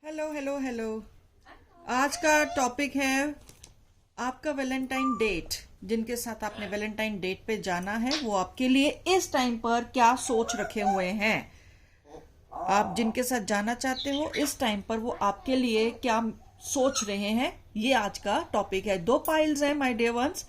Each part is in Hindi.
Hello hello hello. आज का टॉपिक है आपका वैलेंटाइन डेट। जिनके साथ आपने वैलेंटाइन डेट पे जाना है वो आपके लिए इस टाइम पर क्या सोच रखे हुए हैं। आप जिनके साथ जाना चाहते हो इस टाइम पर वो आपके लिए क्या सोच रहे हैं, ये आज का टॉपिक है। दो पाइल्स हैं माय डियर वंस,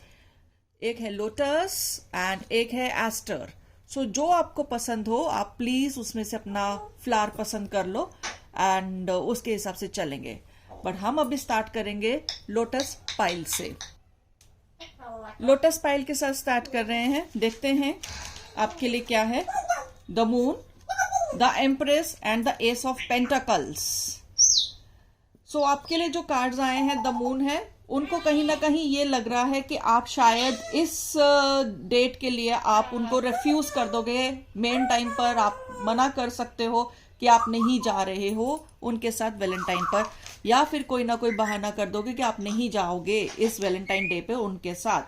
एक है लोटस एंड एक है एस्टर। सो जो आपको पसंद हो आप प्लीज उसमें से अपना फ्लावर पसंद कर लो एंड उसके हिसाब से चलेंगे। बट हम अभी स्टार्ट करेंगे लोटस पाइल से। लोटस पाइल के साथ स्टार्ट कर रहे हैं। देखते हैं आपके लिए क्या है। The moon, the empress and the ace of pentacles. So आपके लिए जो कार्ड्स आए हैं, द मून है, उनको कहीं ना कहीं ये लग रहा है कि आप शायद इस डेट के लिए आप उनको रिफ्यूज कर दोगे। मेन टाइम पर आप मना कर सकते हो कि आप नहीं जा रहे हो उनके साथ वैलेंटाइन पर, या फिर कोई ना कोई बहाना कर दोगे कि आप नहीं जाओगे इस वैलेंटाइन डे पे उनके साथ,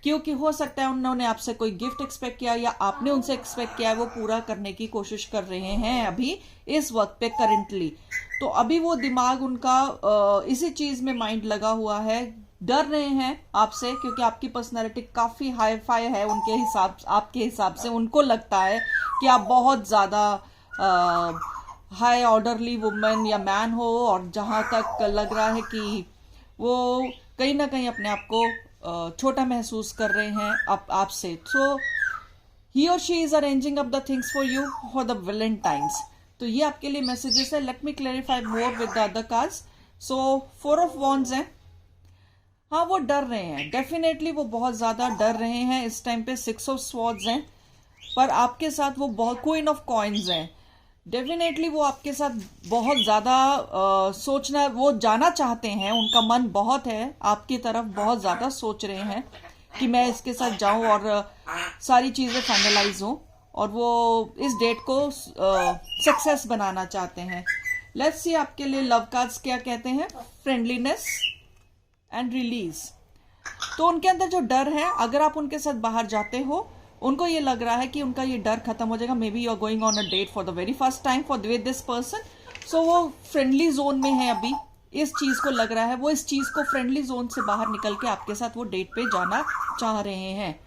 क्योंकि हो सकता है उन्होंने आपसे कोई गिफ्ट एक्सपेक्ट किया या आपने उनसे एक्सपेक्ट किया है, वो पूरा करने की कोशिश कर रहे हैं अभी इस वक्त पे करंटली। तो अभी वो दिमाग उनका इसी चीज में माइंड लगा हुआ है, डर रहे हैं आपसे, क्योंकि आपकी पर्सनालिटी काफी हाई फाई है उनके हिसाब, आपके हिसाब से उनको लगता है कि आप बहुत ज्यादा हाई ऑर्डरली वुमेन या मैन हो, और जहां तक लग रहा है कि वो कहीं ना कहीं अपने आप को छोटा महसूस कर रहे हैं आपसे। सो ही और she is arranging up the things for you for the Valentine's. तो ये आपके लिए मैसेजेस है। Let me clarify more with the other cards. So 4 of wands हैं। हाँ, वो डर रहे हैं, डेफिनेटली वो बहुत ज्यादा डर रहे हैं इस टाइम पे। 6 ऑफ स्वॉर्ड्स हैं, पर आपके साथ वो बहुत, क्वीन ऑफ कॉइन्स हैं, डेफिनेटली वो आपके साथ बहुत ज्यादा सोचना, वो जाना चाहते हैं, उनका मन बहुत है आपकी तरफ, बहुत ज्यादा सोच रहे हैं कि मैं इसके साथ जाऊं और सारी चीजें फाइनलाइज हों, और वो इस डेट को सक्सेस बनाना चाहते हैं। लेट्स सी आपके लिए लव कार्ड्स क्या कहते हैं। Friendliness and release. तो उनके अंदर जो डर है, अगर आप उनके साथ बाहर जाते हो, उनको ये लग रहा है कि उनका ये डर खत्म हो जाएगा। Maybe you are going on a date for the very first time for with this person. So वो फ्रेंडली जोन में है अभी, इस चीज को लग रहा है, वो इस चीज को, फ्रेंडली जोन से बाहर निकल के आपके साथ वो डेट पे जाना चाह रहे हैं।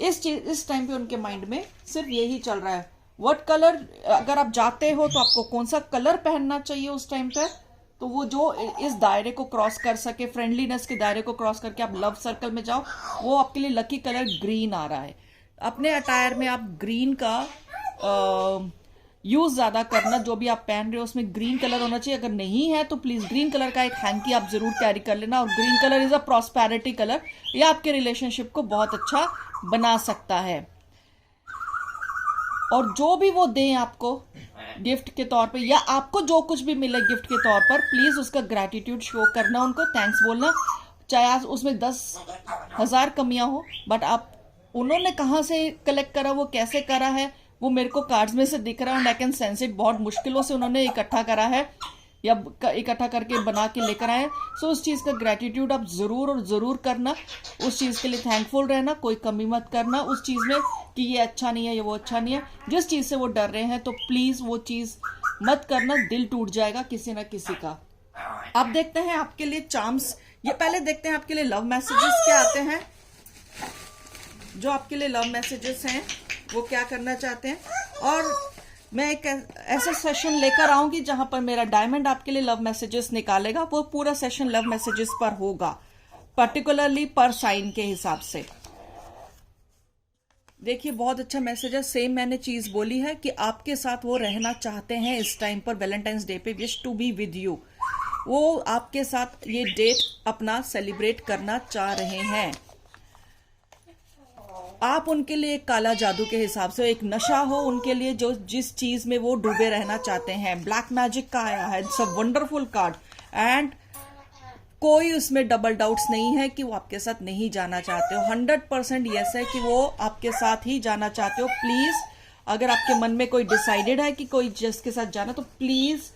इस टाइम पे उनके माइंड में सिर्फ यही चल रहा है। व्हाट कलर, अगर आप जाते हो तो आपको कौन सा कलर पहनना चाहिए उस टाइम पर, तो वो जो इस दायरे को क्रॉस कर सके, फ्रेंडलीनेस के दायरे को क्रॉस करके आप लव सर्कल में जाओ, वो आपके लिए लकी कलर ग्रीन आ रहा है। अपने अटायर में आप ग्रीन का यूज ज्यादा करना, जो भी आप पहन रहे हो उसमें ग्रीन कलर होना चाहिए। अगर नहीं है तो प्लीज ग्रीन कलर का एक हैंकी आप जरूर कैरी कर लेना। और green colour is a prosperity colour, यह आपके रिलेशनशिप को बहुत अच्छा बना सकता है। और जो भी वो दें आपको गिफ्ट के तौर पे, या आपको जो कुछ भी मिले गिफ्ट के तौर पर, प्लीज उसका ग्रेटिट्यूड शो करना, उनको थैंक्स बोलना, चाहे उसमें 10,000 कमियां हो, बट आप, उन्होंने कहाँ से कलेक्ट करा, वो कैसे करा है, वो मेरे को कार्ड्स में से दिख रहा है, आई कैन सेंस इट। बहुत मुश्किलों से उन्होंने इकट्ठा करा है या इकट्ठा करके बना के लेकर आए। सो उस चीज का ग्रेटिट्यूड आप जरूर और जरूर करना, उस चीज के लिए थैंकफुल रहना, कोई कमी मत करना उस चीज में कि ये अच्छा नहीं है, ये वो अच्छा नहीं है। जिस चीज से वो डर रहे हैं तो प्लीज वो चीज मत करना, दिल टूट जाएगा किसी ना किसी का। अब देखते हैं आपके लिए चार्म्स, ये पहले देखते हैं आपके लिए लव मैसेजेस क्या आते हैं। जो आपके लिए लव मैसेजेस हैं वो क्या करना चाहते हैं, और मैं एक ऐसा सेशन लेकर आऊंगी जहां पर मेरा डायमंड आपके लिए लव मैसेजेस निकालेगा। वो पूरा सेशन लव मैसेजेस पर होगा, पर्टिकुलरली पर साइन के हिसाब से। देखिए बहुत अच्छा मैसेज है। सेम मैंने चीज बोली है कि आपके साथ वो रहना चाहते हैं इस टाइम पर वैलेंटाइंस डे पे, wish to be with you. वो आपके साथ ये डेट अपना सेलिब्रेट करना चाह रहे हैं। आप उनके लिए एक काला जादू के हिसाब से, एक नशा हो उनके लिए, जो जिस चीज में वो डूबे रहना चाहते हैं। ब्लैक मैजिक का आया है, it's a wonderful card, and कोई उसमें डबल डाउट्स नहीं है कि वो आपके साथ नहीं जाना चाहते हो। 100% यस है कि वो आपके साथ ही जाना चाहते हो। प्लीज, अगर आपके मन में कोई डिसाइडेड है कि कोई जिसके साथ जाना, तो प्लीज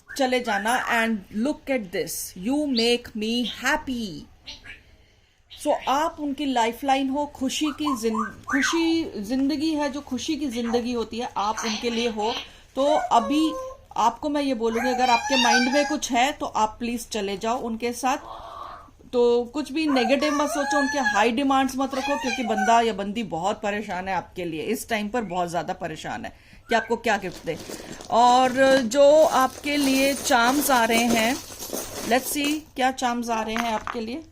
चले जाना। And look at this, you make me happy. So आप उनकी लाइफलाइन हो, खुशी जिंदगी है, जो खुशी की जिंदगी होती है, आप उनके लिए हो। तो अभी आपको मैं ये बोलूंगी, अगर आपके माइंड में कुछ है तो आप प्लीज चले जाओ उनके साथ। तो कुछ भी नेगेटिव मत सोचो, उनके हाई डिमांड्स मत रखो, क्योंकि बंदा या बंदी बहुत परेशान है आपके लिए, इस टाइम पर बहुत ज्यादा परेशान है कि आपको क्या गिफ्ट दे। और जो आपके लिए चार्म्स आ रहे हैं, लेट्स सी क्या चार्म्स आ रहे हैं आपके लिए।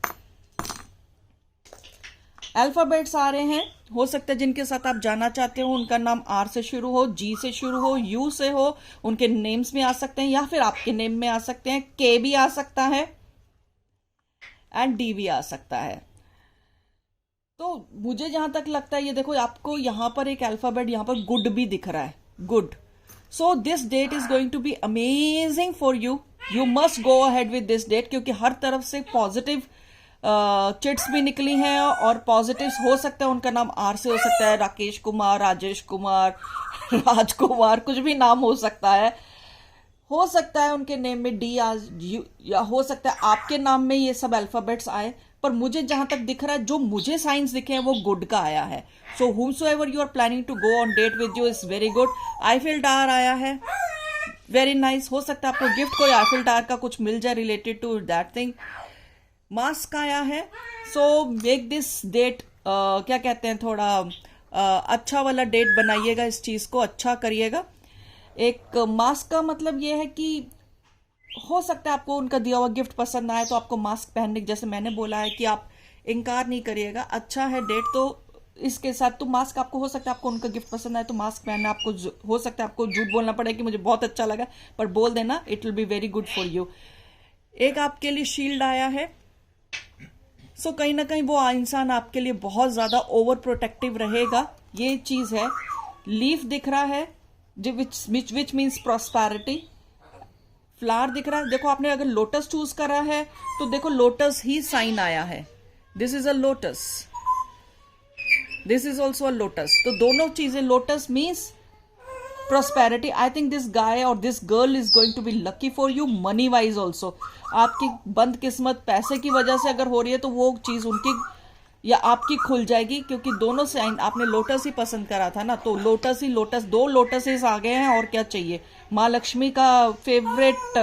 अल्फाबेट्स आ रहे हैं, हो सकता है जिनके साथ आप जाना चाहते हो उनका नाम आर से शुरू हो, जी से शुरू हो, यू से हो, उनके नेम्स में आ सकते हैं या फिर आपके नेम में आ सकते हैं। के भी आ सकता है एंड डी भी आ सकता है। तो मुझे जहां तक लगता है, ये देखो आपको यहां पर एक अल्फाबेट, यहां पर गुड भी दिख रहा है, good. So this date is going to be amazing for you. You must go ahead with this date, क्योंकि हर तरफ से पॉजिटिव चिट्स भी निकली हैं और पॉजिटिव्स हो सकता है उनका नाम आर से हो सकता है, राकेश कुमार, राजेश कुमार, राजकुमार, कुछ भी नाम हो सकता है उनके नेम में डी या हो सकता है आपके नाम में ये सब अल्फाबेट्स आए। पर मुझे जहां तक दिख रहा है, जो मुझे साइंस दिखे हैं वो गुड का आया है। सो whomsoever you are planning to go on date with you is very good। Eiffel tower आया है, वेरी नाइस। हो सकता है आपको गिफ्ट कोई आईफिल टावर का कुछ मिल जाए related to that thing. Mask आया है। सो मेक दिस डेट, क्या कहते हैं, थोड़ा अच्छा वाला डेट बनाइएगा, इस चीज को अच्छा करिएगा। एक मास्क का मतलब ये है कि हो सकता है आपको उनका दिया हुआ गिफ्ट पसंद आए तो आपको मास्क पहनने, जैसे मैंने बोला है कि आप इनकार नहीं करिएगा, अच्छा है डेट तो इसके साथ तो मास्क आपको, हो सकता है आपको उनका गिफ्ट पसंद आए तो मास्क पहनना आपको, हो सकता है आपको झूठ बोलना पड़े कि मुझे बहुत अच्छा लगा, पर बोल देना, it will be very good for you. एक आपके लिए शील्ड आया है। सो कहीं ना कहीं वो इंसान आपके लिए बहुत ज्यादा ओवर प्रोटेक्टिव रहेगा, ये चीज है। लीफ दिख रहा है विच मीन्स प्रॉस्पेरिटी। फ्लावर दिख रहा है, देखो आपने अगर लोटस चूज करा है तो देखो लोटस ही साइन आया है, this is a lotus, this is also a lotus. तो दोनों चीजें, lotus means prosperity। I think this guy or this girl is going to be lucky for you money wise also। आपकी बंद किस्मत पैसे की वजह से अगर हो रही है तो वो चीज उनकी या आपकी खुल जाएगी, क्योंकि दोनों साइन, आपने लोटस ही पसंद करा था ना, तो लोटस ही लोटस, दो लोटसेस आ गए हैं और क्या चाहिए। माँ लक्ष्मी का फेवरेट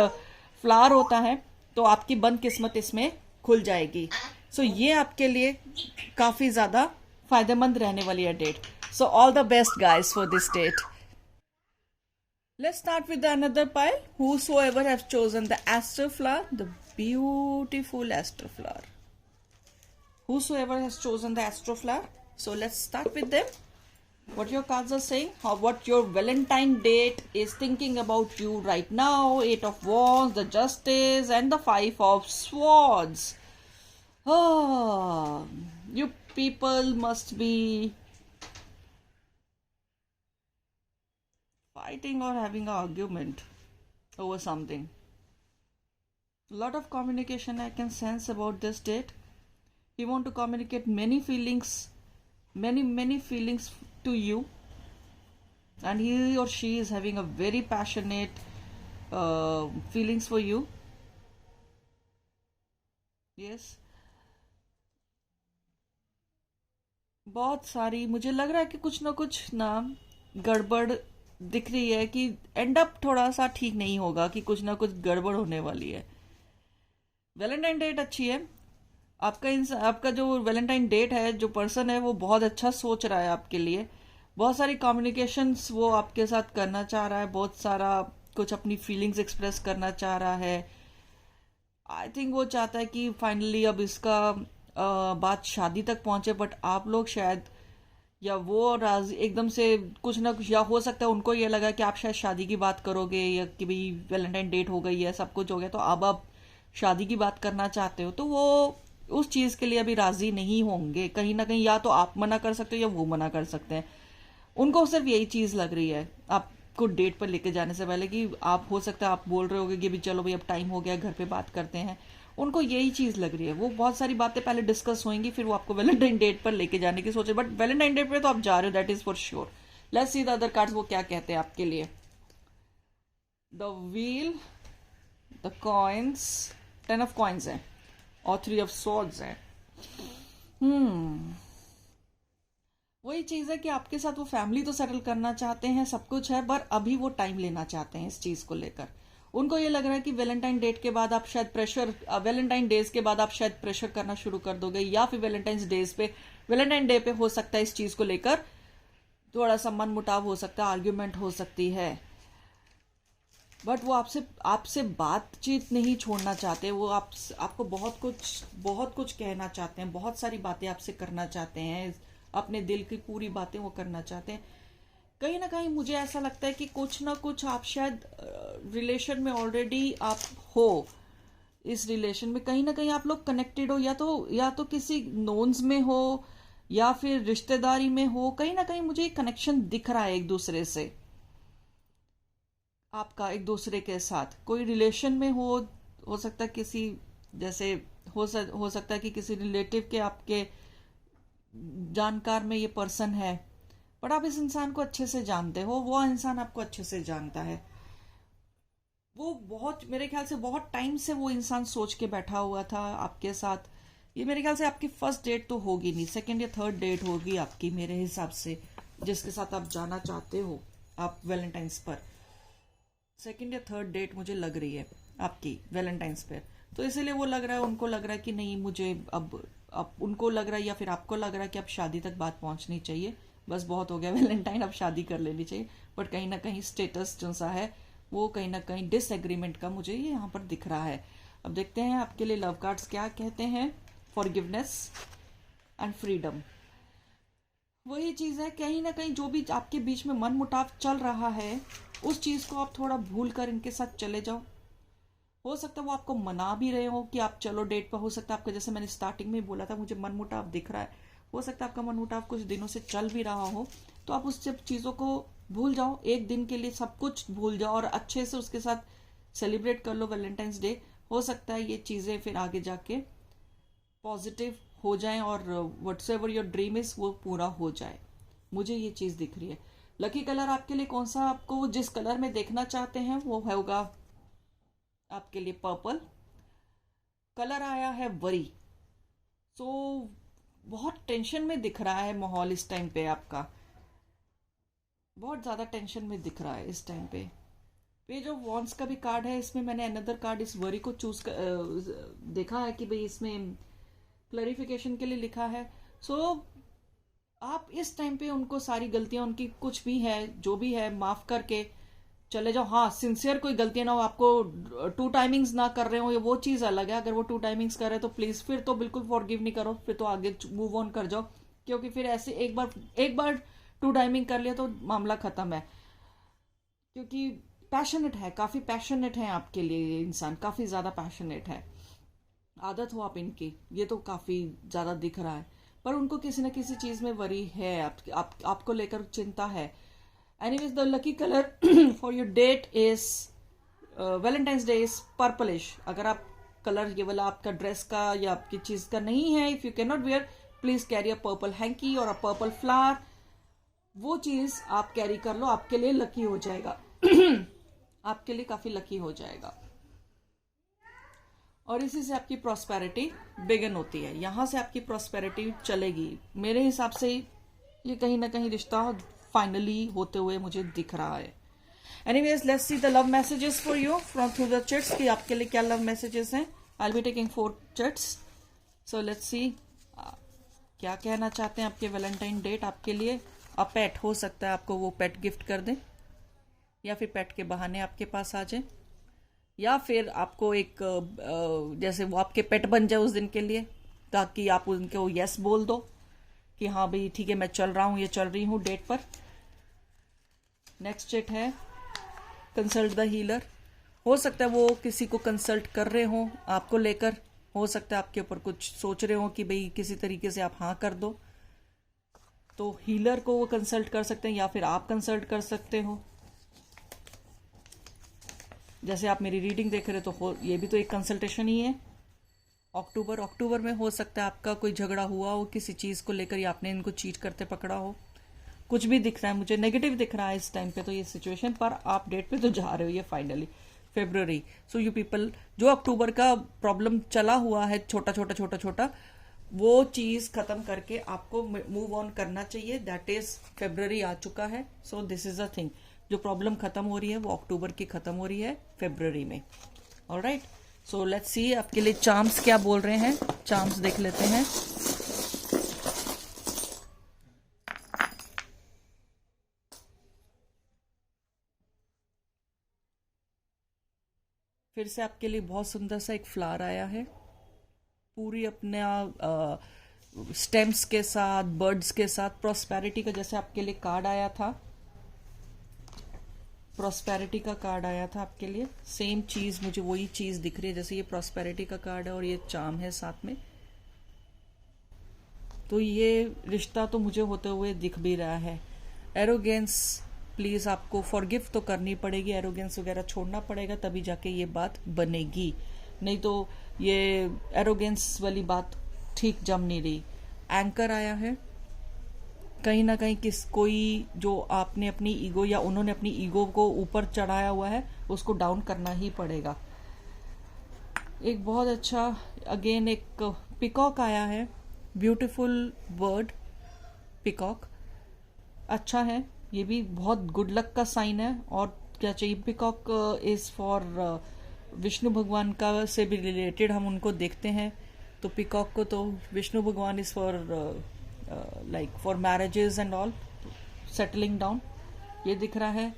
फ्लावर होता है, तो आपकी बंद किस्मत इसमें खुल जाएगी। सो ये आपके लिए काफी ज्यादा फायदेमंद रहने वाली है date. So all the best guys for this date. Let's start with another pile. Whosoever has chosen the aster flower, the beautiful aster flower. Whosoever has chosen the aster flower. So let's start with them. What your cards are saying, what your Valentine date is thinking about you right now. 8 of Wands, the Justice, and the 5 of Swords. Oh, you people must be fighting or having an argument over something. A lot of communication I can sense about this date. He want to communicate many feelings, many feelings to you, and he or she is having a very passionate feelings for you. Yes, बहुत सारी, मुझे लग रहा है कि कुछ ना कुछ ना गड़बड़ दिख रही है, कि एंड अप थोड़ा सा ठीक नहीं होगा, कि कुछ ना कुछ गड़बड़ होने वाली है। वैलेंटाइन डेट अच्छी है आपका जो वैलेंटाइन डेट है, जो पर्सन है वो बहुत अच्छा सोच रहा है आपके लिए, बहुत सारी कम्युनिकेशंस वो आपके साथ करना चाह रहा है, बहुत सारा कुछ अपनी फीलिंग्स एक्सप्रेस करना चाह रहा है। आई थिंक वो चाहता है कि फाइनली अब इसका बात शादी तक पहुंचे, बट आप लोग शायद, या वो राजी एकदम से कुछ ना कुछ, या हो सकता है उनको ये लगा कि आप शायद शादी की बात करोगे, या कि भाई वैलेंटाइन डेट हो गई है, सब कुछ हो गया, तो अब आप शादी की बात करना चाहते हो, तो वो उस चीज के लिए अभी राजी नहीं होंगे। कहीं ना कहीं या तो आप मना कर सकते हो या वो मना कर सकते हैं। उनको सिर्फ यही चीज लग रही है आपको डेट पर लेके जाने से पहले, कि आप, हो सकता है आप बोल रहे होगे कि भी चलो भाई अब टाइम हो गया, घर पे बात करते हैं। उनको यही चीज लग रही है, वो बहुत सारी बातें पहले डिस्कस होंगी, फिर वो आपको वैलेंटाइन डेट पर लेके जाने की सोचे, बट वैलेंटाइन डेट पे तो आप जा रहे हो, that is for sure. Let's see the other cards, वो क्या कहते हैं आपके लिए। The wheel, the coins, 10 of coins है और 3 ऑफ स्वॉर्ड्स है। वही चीज है कि आपके साथ वो फैमिली तो सेटल करना चाहते हैं, सब कुछ है, पर अभी वो टाइम लेना चाहते हैं इस चीज को लेकर। उनको ये लग रहा है कि वैलेंटाइन डेट के बाद आप शायद प्रेशर, वैलेंटाइन डेज के बाद आप शायद प्रेशर करना शुरू कर दोगे, या फिर वैलेंटाइन डे पे हो सकता है इस चीज को लेकर थोड़ा सा मन मुटाव हो सकता है, आर्ग्यूमेंट हो सकती है। बट वो आपसे आपसे बातचीत नहीं छोड़ना चाहते, वो आपको बहुत कुछ कहना चाहते हैं, बहुत सारी बातें आपसे करना चाहते हैं, अपने दिल की पूरी बातें वो करना चाहते हैं। कहीं ना कहीं मुझे ऐसा लगता है कि कुछ ना कुछ आप शायद रिलेशन में ऑलरेडी आप हो, इस रिलेशन में कहीं ना कहीं आप लोग कनेक्टेड हो, या तो किसी नोन्स में हो या फिर रिश्तेदारी में हो, कहीं ना कहीं मुझे एक कनेक्शन दिख रहा है एक दूसरे से, आपका एक दूसरे के साथ कोई रिलेशन में हो सकता है किसी, जैसे हो सकता है कि किसी रिलेटिव के आपके जानकार में ये पर्सन है, पर आप इस इंसान को अच्छे से जानते हो, वो इंसान आपको अच्छे से जानता है। वो बहुत, मेरे ख्याल से बहुत टाइम से वो इंसान सोच के बैठा हुआ था आपके साथ। ये मेरे ख्याल से आपकी फर्स्ट डेट तो होगी नहीं, सेकंड या थर्ड डेट होगी आपकी मेरे हिसाब से, जिसके साथ आप जाना चाहते हो आप वैलेंटाइंस पर। सेकंड या थर्ड डेट मुझे लग रही है आपकी वैलेंटाइंस पर, तो इसीलिए वो लग रहा है, उनको लग रहा है कि नहीं मुझे अब उनको लग रहा है या फिर आपको लग रहा है कि अब शादी तक बात पहुंचनी चाहिए, बस बहुत हो गया वैलेंटाइन, अब शादी कर लेनी चाहिए। बट कहीं ना कहीं स्टेटस जो सा है वो कहीं ना कहीं डिसएग्रीमेंट का मुझे ये यहाँ पर दिख रहा है। अब देखते हैं आपके लिए लव कार्ड्स क्या कहते हैं। फॉरगिवनेस एंड फ्रीडम, वही चीज है, कहीं ना कहीं जो भी आपके बीच में मन मुटाव चल रहा है उस चीज को आप थोड़ा भूल कर इनके साथ चले जाओ। हो सकता है वो आपको मना भी रहे हो कि आप चलो डेट पर, हो सकता है आपका, जैसे मैंने स्टार्टिंग में बोला था मुझे मन मुटाव दिख रहा है, हो सकता है आपका मन मुटाव कुछ दिनों से चल भी रहा हो, तो आप उस सब चीजों को भूल जाओ, एक दिन के लिए सब कुछ भूल जाओ और अच्छे से उसके साथ सेलिब्रेट कर लो वैलेंटाइंस डे। हो सकता है ये चीजें फिर आगे जाके पॉजिटिव हो जाए और व्हाट्सएवर योर ड्रीम इज वो पूरा हो जाए, मुझे ये चीज दिख रही है। लकी कलर आपके लिए कौन सा, आपको जिस कलर में देखना चाहते हैं वो होगा आपके लिए पर्पल कलर आया है, वरी। सो बहुत टेंशन में दिख रहा है माहौल इस टाइम पे, आपका बहुत ज्यादा टेंशन में दिख रहा है इस टाइम पे। ये जो वॉन्स का भी कार्ड है, इसमें मैंने अनदर कार्ड इस वरी को देखा है कि भाई इसमें क्लैरिफिकेशन के लिए लिखा है। सो आप इस टाइम पे उनको सारी गलतियां उनकी कुछ भी है जो भी है माफ करके चले जाओ। हाँ, सिंसियर कोई गलतियां ना हो, आपको टू टाइमिंग्स ना कर रहे हो, ये वो चीज अलग है। अगर वो टू टाइमिंग्स कर रहे हैं तो प्लीज फिर तो बिल्कुल फॉरगिव नहीं करो, फिर तो आगे मूव ऑन कर जाओ, क्योंकि फिर ऐसे एक बार टू टाइमिंग कर लिया तो मामला खत्म है। क्योंकि पैशनेट है, काफी पैशनेट है आपके लिए ये इंसान, काफी ज्यादा पैशनेट है, आदत हो आप इनकी, ये तो काफी ज्यादा दिख रहा है। पर उनको किसी न किसी चीज में वरी है, आपको लेकर चिंता है। Anyways the lucky colour for your date is Valentine's day is purplish. अगर आप कलर ये वाला आपका ड्रेस का या आपकी चीज का नहीं है, if you can not wear, please carry a purple hanky और अ पर्पल फ्लावर, वो चीज आप कैरी कर लो, आपके लिए लकी हो जाएगा आपके लिए काफी लकी हो जाएगा। और इसी से आपकी प्रॉस्पेरिटी बिगिन होती है, यहां से आपकी प्रॉस्पेरिटी चलेगी। मेरे हिसाब से ये कहीं ना कहीं रिश्ता फाइनली होते हुए मुझे दिख रहा है। Anyways let's see the love messages for you from through the chits, कि आपके लिए क्या लव मैसेजेस हैं। I will be taking 4 chits, so let's see क्या कहना चाहते हैं आपके वैलेंटाइन डेट आपके लिए। अब पेट हो सकता है आपको वो पेट गिफ्ट कर दें, या फिर पेट के बहाने आपके पास आ जाए, या फिर आपको एक जैसे वो आपके पेट बन जाए उस दिन के लिए, ताकि आप उनको यस बोल दो कि हाँ भाई ठीक है मैं चल रहा हूँ, ये चल रही हूँ डेट पर। नेक्स्ट चिट है कंसल्ट द हीलर। हो सकता है वो किसी को कंसल्ट कर रहे हो आपको लेकर, हो सकता है आपके ऊपर कुछ सोच रहे हो कि भाई किसी तरीके से आप हाँ कर दो, तो हीलर को वो कंसल्ट कर सकते हैं या फिर आप कंसल्ट कर सकते हो। जैसे आप मेरी रीडिंग देख रहे तो ये भी तो एक कंसल्टेशन ही है। अक्टूबर में हो सकता है आपका कोई झगड़ा हुआ हो किसी चीज को लेकर, या आपने इनको चीट करते पकड़ा हो, कुछ भी दिख रहा है मुझे, नेगेटिव दिख रहा है इस टाइम पे तो ये सिचुएशन। पर आप डेट पे तो जा रहे हो ये finally February. So you people जो अक्टूबर का प्रॉब्लम चला हुआ है छोटा छोटा, वो चीज खत्म करके आपको मूव ऑन करना चाहिए। दैट इज फेब्रुअरी आ चुका है, so this is a thing. जो प्रॉब्लम खत्म हो रही है वो अक्टूबर की खत्म हो रही है फेब्रुअरी में। ऑलराइट, सो लेट्स सी आपके लिए चार्म्स क्या बोल रहे हैं। चार्म्स देख लेते हैं। फिर से आपके लिए बहुत सुंदर सा एक फ्लावर आया है, पूरी अपने स्टेम्स के साथ, बर्ड्स के साथ, प्रॉस्पेरिटी का जैसे आपके लिए कार्ड आया था, प्रॉस्पेरिटी का कार्ड आया था आपके लिए, सेम चीज मुझे वही चीज दिख रही है। जैसे ये प्रॉस्पेरिटी का कार्ड है और ये चार्म है साथ में, तो ये रिश्ता तो मुझे होते हुए दिख भी रहा है। एरोगेंस, प्लीज आपको फॉरगिव तो करनी पड़ेगी, एरोगेंस वगैरह छोड़ना पड़ेगा, तभी जाके ये बात बनेगी। नहीं तो ये एरोगेंस वाली बात ठीक जम नहीं रही। एंकर आया है, कहीं ना कहीं कोई जो आपने अपनी ईगो या उन्होंने अपनी ईगो को ऊपर चढ़ाया हुआ है उसको डाउन करना ही पड़ेगा। एक बहुत अच्छा अगेन एक पिकॉक आया है, ब्यूटीफुल बर्ड पिकॉक, अच्छा है, ये भी बहुत गुड लक का साइन है। और क्या चाहिए, पिकॉक इज फॉर विष्णु भगवान का से भी रिलेटेड हम उनको देखते हैं, तो पिकॉक को तो विष्णु भगवान is for like for marriages and all, settling down, ये दिख रहा है।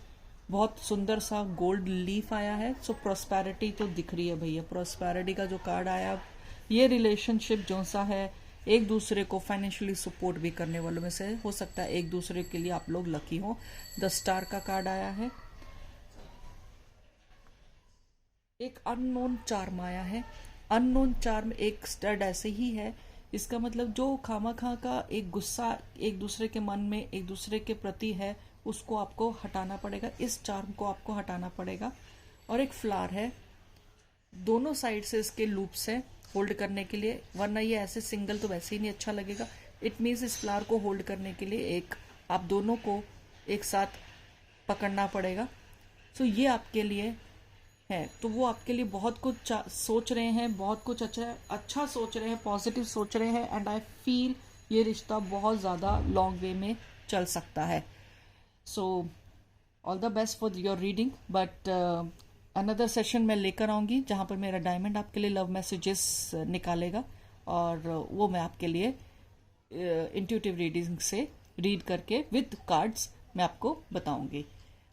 बहुत सुंदर सा गोल्ड लीफ आया है, सो प्रॉस्पेरिटी तो दिख रही है भैया। प्रॉस्पेरिटी का जो कार्ड आया, ये रिलेशनशिप जो सा है, एक दूसरे को फाइनेंशियली सपोर्ट भी करने वालों में से हो सकता है, एक दूसरे के लिए आप लोग लकी हो। द स्टार का कार्ड आया है, एक अननोन चार्म आया है। अननोन चार्म एक स्टड ऐसे ही है, इसका मतलब जो खामाखा का एक गुस्सा एक दूसरे के मन में एक दूसरे के प्रति है, उसको आपको हटाना पड़ेगा, इस चार्म को आपको हटाना पड़ेगा। और एक फ्लावर है, दोनों साइड से इसके लूप्स है होल्ड करने के लिए, वरना ये ऐसे सिंगल तो वैसे ही नहीं अच्छा लगेगा। इट मीन्स इस फ्लावर को होल्ड करने के लिए एक आप दोनों को एक साथ पकड़ना पड़ेगा। सो ये आपके लिए है, तो वो आपके लिए बहुत कुछ सोच रहे हैं, बहुत कुछ अच्छा सोच रहे हैं, पॉजिटिव सोच रहे हैं। एंड आई फील ये रिश्ता बहुत ज़्यादा लॉन्ग वे में चल सकता है। सो all the best for your reading, but another session मैं लेकर आऊंगी जहां पर मेरा डायमंड आपके लिए लव मैसेजेस निकालेगा, और वो मैं आपके लिए इंट्यूटिव रीडिंग से रीड करके विद कार्ड्स मैं आपको बताऊंगी।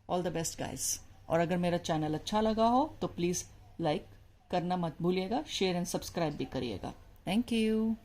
All the best guys. और अगर मेरा चैनल अच्छा लगा हो तो प्लीज़ लाइक करना मत भूलिएगा, शेयर एंड सब्सक्राइब भी करिएगा। Thank you.